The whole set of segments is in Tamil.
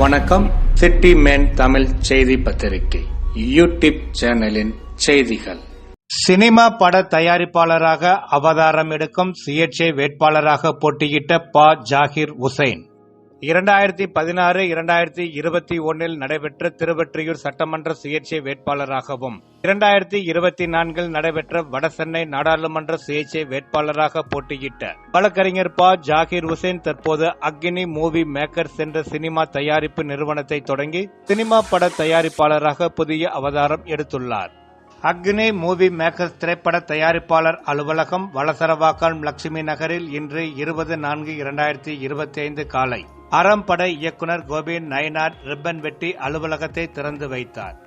வணக்கம். சிட்டி மேன் தமிழ் செய்தி பத்திரிகை யூடியூப் சேனலின் செய்திகள். சினிமா பட தயாரிப்பாளராக அவதாரம் எடுக்கும் சுயேட்சை வேட்பாளராக போட்டியிட்ட ப. ஜாகிர் உசேன் 2016-2021 நடைபெற்ற திருவொற்றியூர் சட்டமன்ற சுயேட்சை வேட்பாளராகவும் 2024 நடைபெற்ற வடசென்னை நாடாளுமன்ற சுயேட்சை வேட்பாளராக போட்டியிட்ட வழக்கறிஞர் ப. ஜாகிர் உசேன் தற்போது அக்னி மூவி மேக்கர்ஸ் என்ற சினிமா தயாரிப்பு நிறுவனத்தை தொடங்கி சினிமா பட தயாரிப்பாளராக புதிய அவதாரம் எடுத்துள்ளார். அக்னி மூவி மேக்கர்ஸ் திரைப்பட தயாரிப்பாளர் அலுவலகம் வளசரவாக்கம் லட்சுமி நகரில் இன்று 20/4/2025 காலை அறம் பட இயக்குனர் கோபி நயினார் ரிப்பன் வெட்டி அலுவலகத்தை திறந்து வைத்தார்.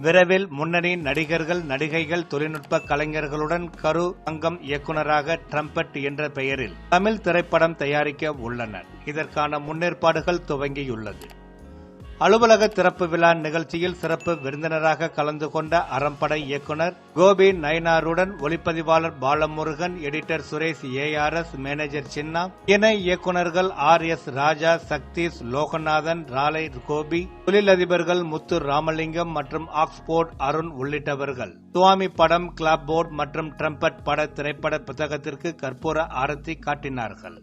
விரைவில் முன்னணி நடிகர்கள் நடிகைகள் தொழில்நுட்ப கலைஞர்களுடன் கரு அங்கம் இயக்குநராக ட்ரம்பட் என்ற பெயரில் தமிழ் திரைப்படம் தயாரிக்க உள்ளனர். இதற்கான முன்னேற்பாடுகள் துவங்கியுள்ளது. அலுவலக திறப்பு விழா நிகழ்ச்சியில் சிறப்பு விருந்தினராக கலந்து கொண்ட அறம்பட இயக்குனர் கோபி நயினாருடன் ஒளிப்பதிவாளர் Balamurugan, editor Suresh, ARS manager சின்னா, இணை இயக்குநர்கள் RS ராஜா, சக்தீஷ், லோகநாதன், ராலை கோபி, தொழிலதிபர்கள் முத்து ராமலிங்கம் மற்றும் ஆக்ஸ்போர்ட் அருண் உள்ளிட்டவர்கள் சுவாமி படம், கிளாப் போர்ட் மற்றும் ட்ரம்பட் பட திரைப்பட புத்தகத்திற்கு கற்பூர ஆரத்தி காட்டினார்கள்.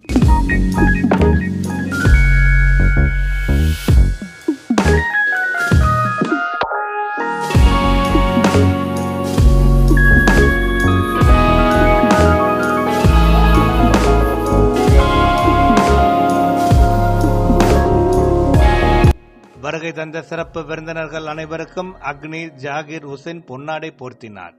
வருகை தந்த சிறப்பு விருந்தினர்கள் அனைவருக்கும் அக்னி ஜாகிர் உசேன் பொன்னாடை போர்த்தினார்.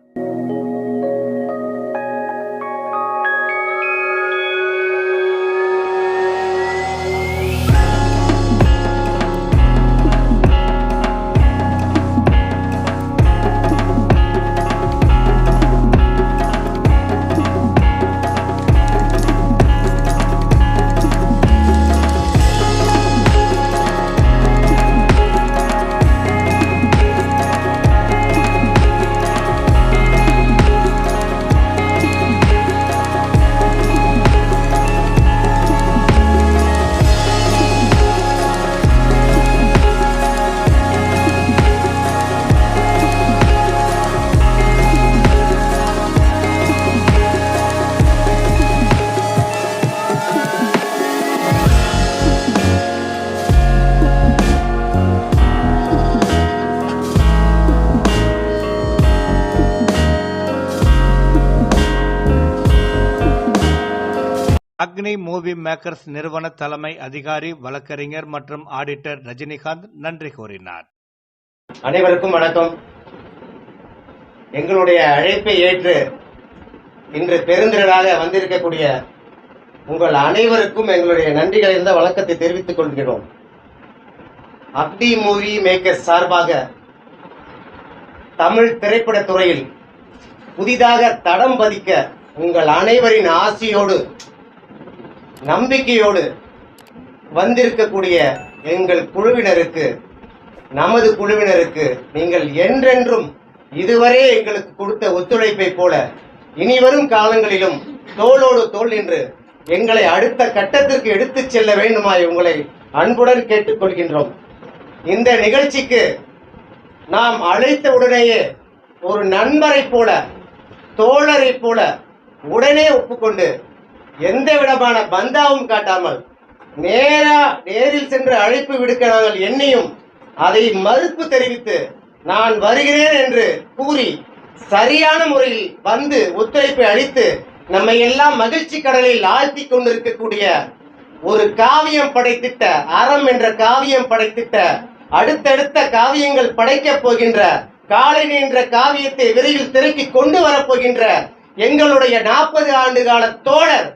அக்னி மூவி மேக்கர்ஸ் நிறுவன தலைமை அதிகாரி வழக்கறிஞர் மற்றும் ஆடிட்டர் ரஜினிகாந்த் நன்றி கூறினார். அனைவருக்கும் வணக்கம். எங்களுடைய அழைப்பை ஏற்று இன்று பெருந்திரளாக வந்திருக்கக்கூடிய உங்கள் அனைவருக்கும் எங்களுடைய நன்றி கலந்த வணக்கத்தை தெரிவித்துக் கொள்கிறோம். அக்னி மூவி மேக்கர்ஸ் சார்பாக தமிழ் திரைப்பட துறையில் புதிதாக தடம் பதிக்க உங்கள் அனைவரின் ஆசியோடு நம்பிக்கையோடு வந்திருக்கக்கூடிய எங்கள் குழுவினருக்கு, நமது குழுவினருக்கு நீங்கள் என்றென்றும் இதுவரை எங்களுக்கு கொடுத்த ஒத்துழைப்பை போல இனிவரும் காலங்களிலும் தோளோடு தோள் நின்று எங்களை அடுத்த கட்டத்திற்கு எடுத்துச் செல்ல வேண்டுமாய் உங்களை அன்புடன் கேட்டுக்கொள்கின்றோம். இந்த நிகழ்ச்சிக்கு நாம் அழைத்த உடனேயே ஒரு நண்பரை போல, தோழரை போல உடனே ஒப்புக்கொண்டு எந்த விதமான பந்தாவும் காட்டாமல் நேரில் சென்று அழைப்பு விடுக்க நாங்கள் எண்ணியும் அதை மறுப்பு தெரிவித்து நான் வருகிறேன் என்று கூறி சரியான முறையில் வந்து ஒத்துழைப்பை அளித்து நம்மை எல்லாம் மகிழ்ச்சி கடலில் ஆழ்த்தி கொண்டிருக்கக்கூடிய ஒரு காவியம் படைத்திட்ட, அறம் என்ற காவியம் படைத்திட்ட, அடுத்தடுத்த காவியங்கள் படைக்கப் போகின்ற, காலனி என்ற காவியத்தை விரைவில் திரைக்கு கொண்டு வரப்போகின்ற எங்களுடைய 40 ஆண்டு கால தோழர்,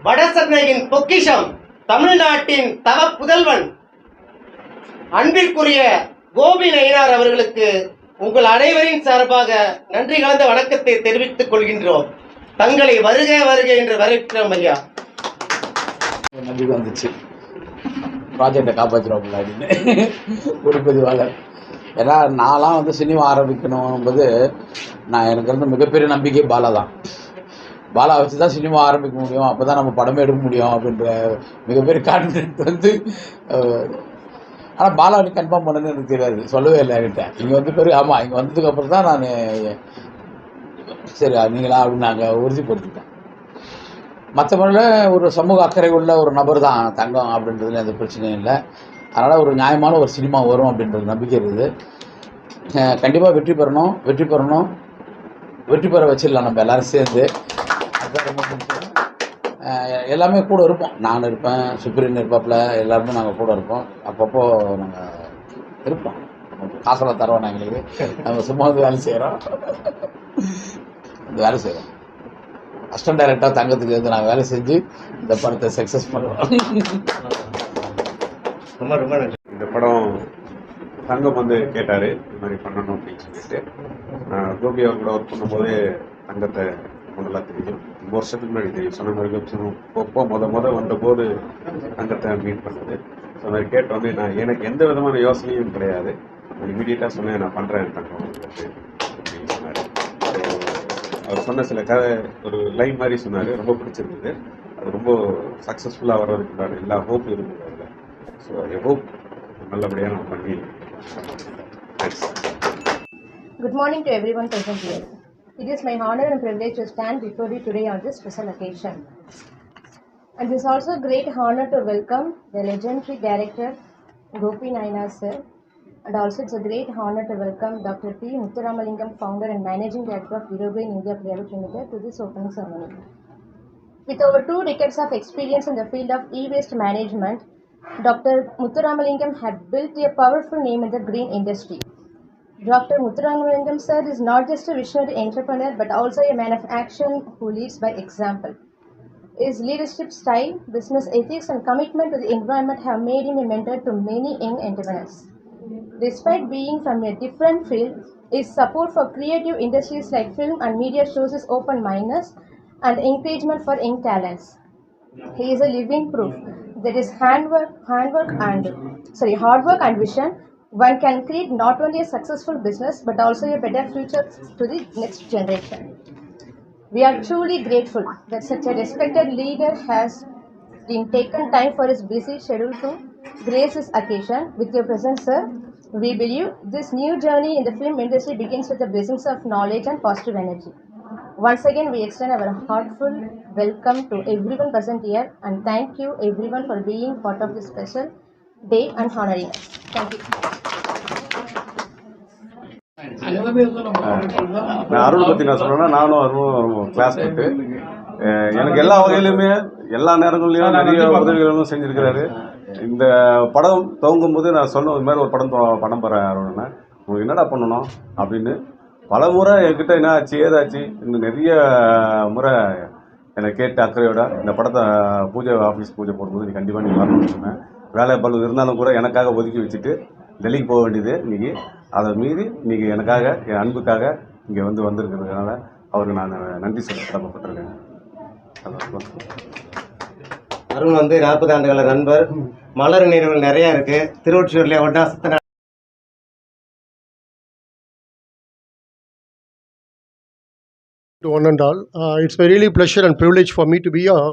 வடசென்னையின் பொக்கிஷம், தமிழ்நாட்டின் தவ புதல்வன், அன்பிற்குரிய கோபி நயினார் அவர்களுக்கு உங்கள் அனைவரின் சார்பாக நன்றி கலந்த வணக்கத்தை தெரிவித்துக் கொள்கின்றோம். தங்களை வருக வருக என்று வரவேற்கிறோம் ஐயா. நம்பிக்கை வந்துச்சு, ப்ராஜெக்டை காப்பாற்றிடுவோம் அப்படின்னு ஒளிப்பதிவாளர். ஏன்னா நான்லாம் வந்து சினிமா ஆரம்பிக்கணும் போது எனக்கு வந்து மிகப்பெரிய நம்பிக்கை பாலா தான். பாலா வச்சு தான் சினிமா ஆரம்பிக்க முடியும், அப்போ தான் நம்ம படமே எடுக்க முடியும் அப்படின்ற மிகப்பெரிய கான்ஃபிடென்ட் வந்து ஆனால் பாலாவணி கன்ஃபார்ம் பண்ணணுன்னு எனக்கு தெரியாது, சொல்லவே இல்லை என்கிட்ட. இங்கே வந்து பிறகு ஆமாம், இங்கே வந்ததுக்கப்புறம் தான் நான் சரி நீங்களா அப்படின்னு நாங்கள் உறுதிப்படுத்திட்டேன். மற்றபடியில் ஒரு சமூக அக்கறை உள்ள ஒரு நபர் தான் தங்கம் அப்படின்றதுல எந்த பிரச்சனையும் இல்லை. அதனால் ஒரு நியாயமான ஒரு சினிமா வரும் அப்படின்றது நம்பிக்கை இருக்குது. கண்டிப்பாக வெற்றி பெற வச்சிடலாம் நம்ம எல்லோரும் சேர்ந்து. அதுதான் ரொம்ப முக்கியம். எல்லாமே கூட இருப்போம். நான் இருப்பேன், சுப்ரீன் இருப்பாப்புல, எல்லாருமே நாங்கள் கூட இருப்போம். அப்பப்போ நாங்கள் இருப்போம். காசெல்லாம் தருவோம் எங்களுக்கு. நம்ம சும்மா வந்து வேலை செய்கிறோம். அசிஸ்டன்ட் டைரக்டராக தங்கத்துக்கு வந்து நாங்கள் வேலை செஞ்சு இந்த படத்தை சக்ஸஸ் பண்ணுவோம். ரொம்ப ரொம்ப நன்றி. இந்த படம் தங்கம் வந்து கேட்டார் இது மாதிரி பண்ணணும் அப்படின்னு சொல்லிட்டு. நான் கோபி அவர் கூட ஒர்க் பண்ணும்போது தங்கத்தை முதல்ல தெரியும், 2 வருஷத்துக்கு முன்னாடி தெரியும். சொன்ன மாதிரி அப்போ முத வந்தபோது தங்கத்தை மீட் பண்ணது. ஸோ மாதிரி கேட்டு வந்து நான் எனக்கு எந்த விதமான யோசனையும் கிடையாது. இமீடியட்டாக சொன்னேன், நான் பண்ணுறேன் தங்கம் அப்படின்னு சொன்னார். அவர் சொன்ன சில கதை ஒரு லைன் மாதிரி சொன்னார், ரொம்ப பிடிச்சிருந்தது. அது ரொம்ப சக்ஸஸ்ஃபுல்லாக வர்றதுக்கு எல்லா ஹோப் இருந்தது அதில். ஸோ ஐ ஹோப் நல்லபடியாக நம்ம பண்ணி. Good morning to everyone present here. It is my honor and privilege to stand before you today on this special occasion. And it is also a great honor to welcome the legendary director Gopi Naina sir. And also it's a great honor to welcome Dr. P. Muthuramalingam, founder and managing director of Virogin India Private Limited, to this opening ceremony. With over 2 decades of experience in the field of e-waste management, Dr. Muthuramalingam had built a powerful name in the green industry. Dr. Muthuramalingam sir is not just a visionary entrepreneur but also a man of action who leads by example. His leadership style, business ethics and commitment to the environment have made him a mentor to many young entrepreneurs. Despite being from a different field, his support for creative industries like film and media shows his open-mindedness and encouragement for young talents. He is a living proof that is hard work and vision, one can create not only a successful business but also a better future to the next generation. We are truly grateful that such a respected leader has been taken time for his busy schedule to grace this occasion with your presence, sir. We believe this new journey in the film industry begins with the blessings of knowledge and positive energy. Once again, we extend our heartfelt welcome to everyone present here and thank you everyone for being part of this special day and honoring us. Thank you. நான் அருள் பற்றி நான் சொன்னேன்னா, நானும் அருளும் கிளாஸ்மேட்டு. எனக்கு எல்லா வகையிலுமே எல்லா நேரங்கள்லையும் நிறைய உதவிகளும் செஞ்சுருக்கிறாரு. இந்த படம் துவங்கும் போது நான் சொன்ன இது மாதிரி ஒரு படம் போகிறேன் அருள்னா, உங்களுக்கு என்னடா பண்ணணும் அப்படின்னு பல முறை என்கிட்ட என்ன ஆச்சு ஏதாச்சு இன்னும் நிறைய முறை என்னை கேட்டு அக்கறையோட இந்த படத்தை ஆஃபீஸ் பூஜை போடும்போது நீ கண்டிப்பாக நீங்கள் வரணும்னு சொன்னேன். வேலை பளு இருந்தாலும் கூட எனக்காக ஒதுக்கி வச்சுட்டு டெல்லிக்கு போக வேண்டியது இன்றைக்கி. அதை மீறி இன்றைக்கி எனக்காக என் அன்புக்காக இங்கே வந்திருக்கிறதுனால அவருக்கு நான் நன்றி சொல்ல கடமைப்பட்டிருக்கேன். அருண் 40 ஆண்டுகள நண்பர். மலர் நினைவுகள் நிறையா இருக்குது. திருவொற்றியூரில் ஒன்றா சுத்தின to one and all. It's my really pleasure and privilege for me to be here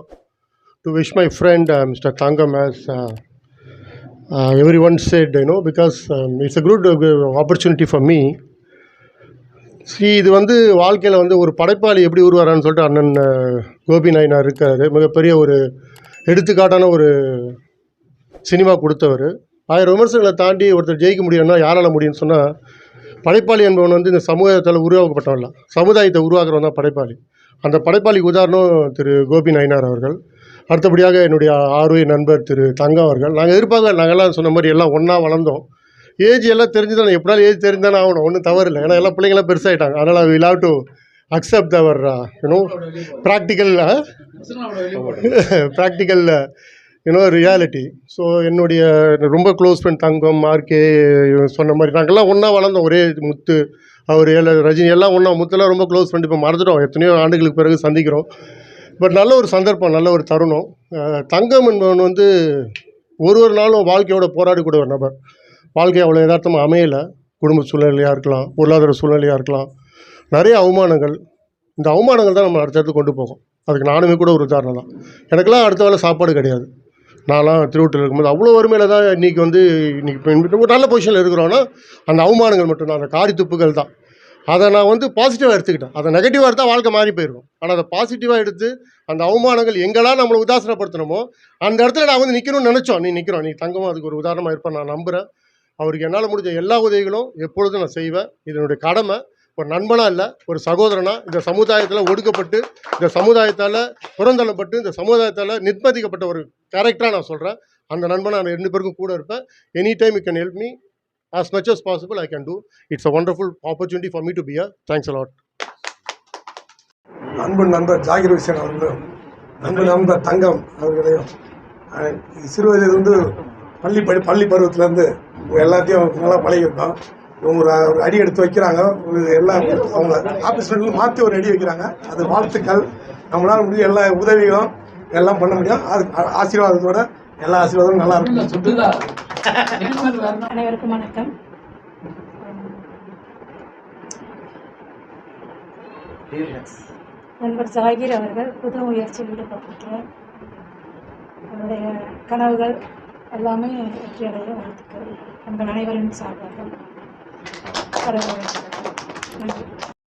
to wish my friend Mr. Thangam, as everyone said, because it's a good opportunity for me. இது வாழ்க்கையில் ஒரு படைப்பாளி எப்படி உருவாரான்னு சொல்லிட்டு அண்ணன் கோபி நாயனார் இருக்கார். மிகப்பெரிய ஒரு எடுத்துக்காட்டான ஒரு சினிமா கொடுத்தவர். 1000 விமர்சனங்களை தாண்டி ஒருத்தர் ஜெயிக்க முடியும்னா யாரால் முடியும்னு சொன்னால், படைப்பாளி என்பவன் இந்த சமூகத்தில் உருவாக்கப்பட்டவன்ல, சமுதாயத்தை உருவாக்குறவன் தான் படைப்பாளி. அந்த படைப்பாளிக்கு உதாரணம் திரு கோபி நாயனார் அவர்கள். அடுத்தபடியாக என்னுடைய ஆர்வ நண்பர் திரு தங்கம் அவர்கள். நாங்கள் எதிர்பார்க்கல, நாங்கள்லாம் சொன்ன மாதிரி எல்லாம் ஒன்றா வளர்ந்தோம். ஏஜ் எல்லாம் தெரிஞ்சுதான், எப்படினாலும் ஏஜ் தெரிஞ்சுதானே ஆகணும், ஒன்றும் தவறு இல்லை. ஏன்னா எல்லாம் பிள்ளைங்களாம் பெருசாகிட்டாங்க. அதனால் we love to accept our practical reality. So என்னுடைய ரொம்ப க்ளோஸ் ஃப்ரெண்ட் தங்கம், ஆர்கே சொன்ன மாதிரி நாங்கள்லாம் ஒன்றா வளர்ந்தோம். ஒரே முத்து, அவர் ரஜினி எல்லாம் ஒன்றா. முத்துலாம் ரொம்ப க்ளோஸ் ஃப்ரெண்ட். இப்போ மறந்துட்டோம், எத்தனையோ ஆண்டுகளுக்கு பிறகு சந்திக்கிறோம். பட் நல்ல ஒரு சந்தர்ப்பம், நல்ல ஒரு தருணம். தங்கம் என்பவன் ஒரு நாளும் வாழ்க்கையோட போராடக்கூடிய ஒரு நபர். வாழ்க்கை அவ்வளோ யதார்த்தமாக அமையலை. குடும்ப சூழ்நிலையாக இருக்கலாம், பொருளாதார சூழ்நிலையாக இருக்கலாம், நிறைய அவமானங்கள். இந்த அவமானங்கள் தான் நம்ம அடுத்தடுத்து கொண்டு போகும். அதுக்கு நானுமே கூட ஒரு உதாரணம் தான். எனக்கெல்லாம் அடுத்த வேளை சாப்பாடு கிடையாது. நான்லாம் திருவட்டூர் இருக்கும்போது அவ்வளோ வறுமையில் தான் இன்றைக்கி வந்து இன்றைக்கி ஒரு நல்ல பொசிஷனில் இருக்கிறோன்னா அந்த அவமானங்கள் மட்டும்தான், அந்த காரி துப்புகள் தான். அதை நான் வந்து பாசிட்டிவாக எடுத்துக்கிட்டேன். அதை நெகட்டிவாக எடுத்தால் வாழ்க்கை மாறி போயிருக்கும். ஆனால் அதை பாசிட்டிவாக எடுத்து அந்த அவமானங்கள் எங்கெல்லாம் நம்மளை உதாசனப்படுத்தணுமோ அந்த இடத்துல நான் வந்து நிற்கணும்னு நினச்சோம். நீ நிற்கிறோம், நீ தங்கமும் அதுக்கு ஒரு உதாரணமாக இருப்பேன் நான் நம்புகிறேன். அவருக்கு என்னால் முடிஞ்ச எல்லா உதவிகளும் எப்பொழுதும் நான் செய்வேன். இது என்னுடைய கடமை. ஒரு நண்பனாக இல்லை, ஒரு சகோதரனாக இந்த சமுதாயத்தில் ஒடுக்கப்பட்டு, இந்த சமுதாயத்தால் புறந்தள்ளப்பட்டு, இந்த சமுதாயத்தால் நிர்பந்திக்கப்பட்ட ஒரு கேரக்டராக நான் சொல்கிறேன். அந்த நண்பனை நான் 2 பேருக்கும் கூட இருப்பேன். Any time you can help me as much as possible I can do. It's a wonderful opportunity for me to be here. Thanks a lot. அன்பு நண்பர் ஜாகிர் ஹுசேன் அவர்களும் அன்பு நண்பர் தங்கம் அவர்களையும் சிறு வயதிலிருந்து பள்ளி பருவத்திலேருந்து எல்லாத்தையும் நல்லா பழகியிருக்கோம். இவங்க ஒரு அடி எடுத்து வைக்கிறாங்க, எல்லாம் அவங்க ஆஃபீஸ்லேருந்து மாற்றி ஒரு அடி வைக்கிறாங்க. அது வாழ்த்துக்கள். நம்மளால் முடியும் எல்லா உதவிகளும் எல்லாம் பண்ண முடியும். அது ஆசீர்வாதத்தோட எல்லா ஆசீர்வாதமும் நல்லா இருக்கும். அனைவருக்கும் வணக்கம். நண்பர் ஜாகிர் அவர்கள் புது முயற்சியில் ஈடுபட்டிருக்கிறார். அவருடைய கனவுகள் எல்லாமே வெற்றியடைய வாழ்த்துக்கள். நண்பர் அனைவரின் சார்பாக நன்றி.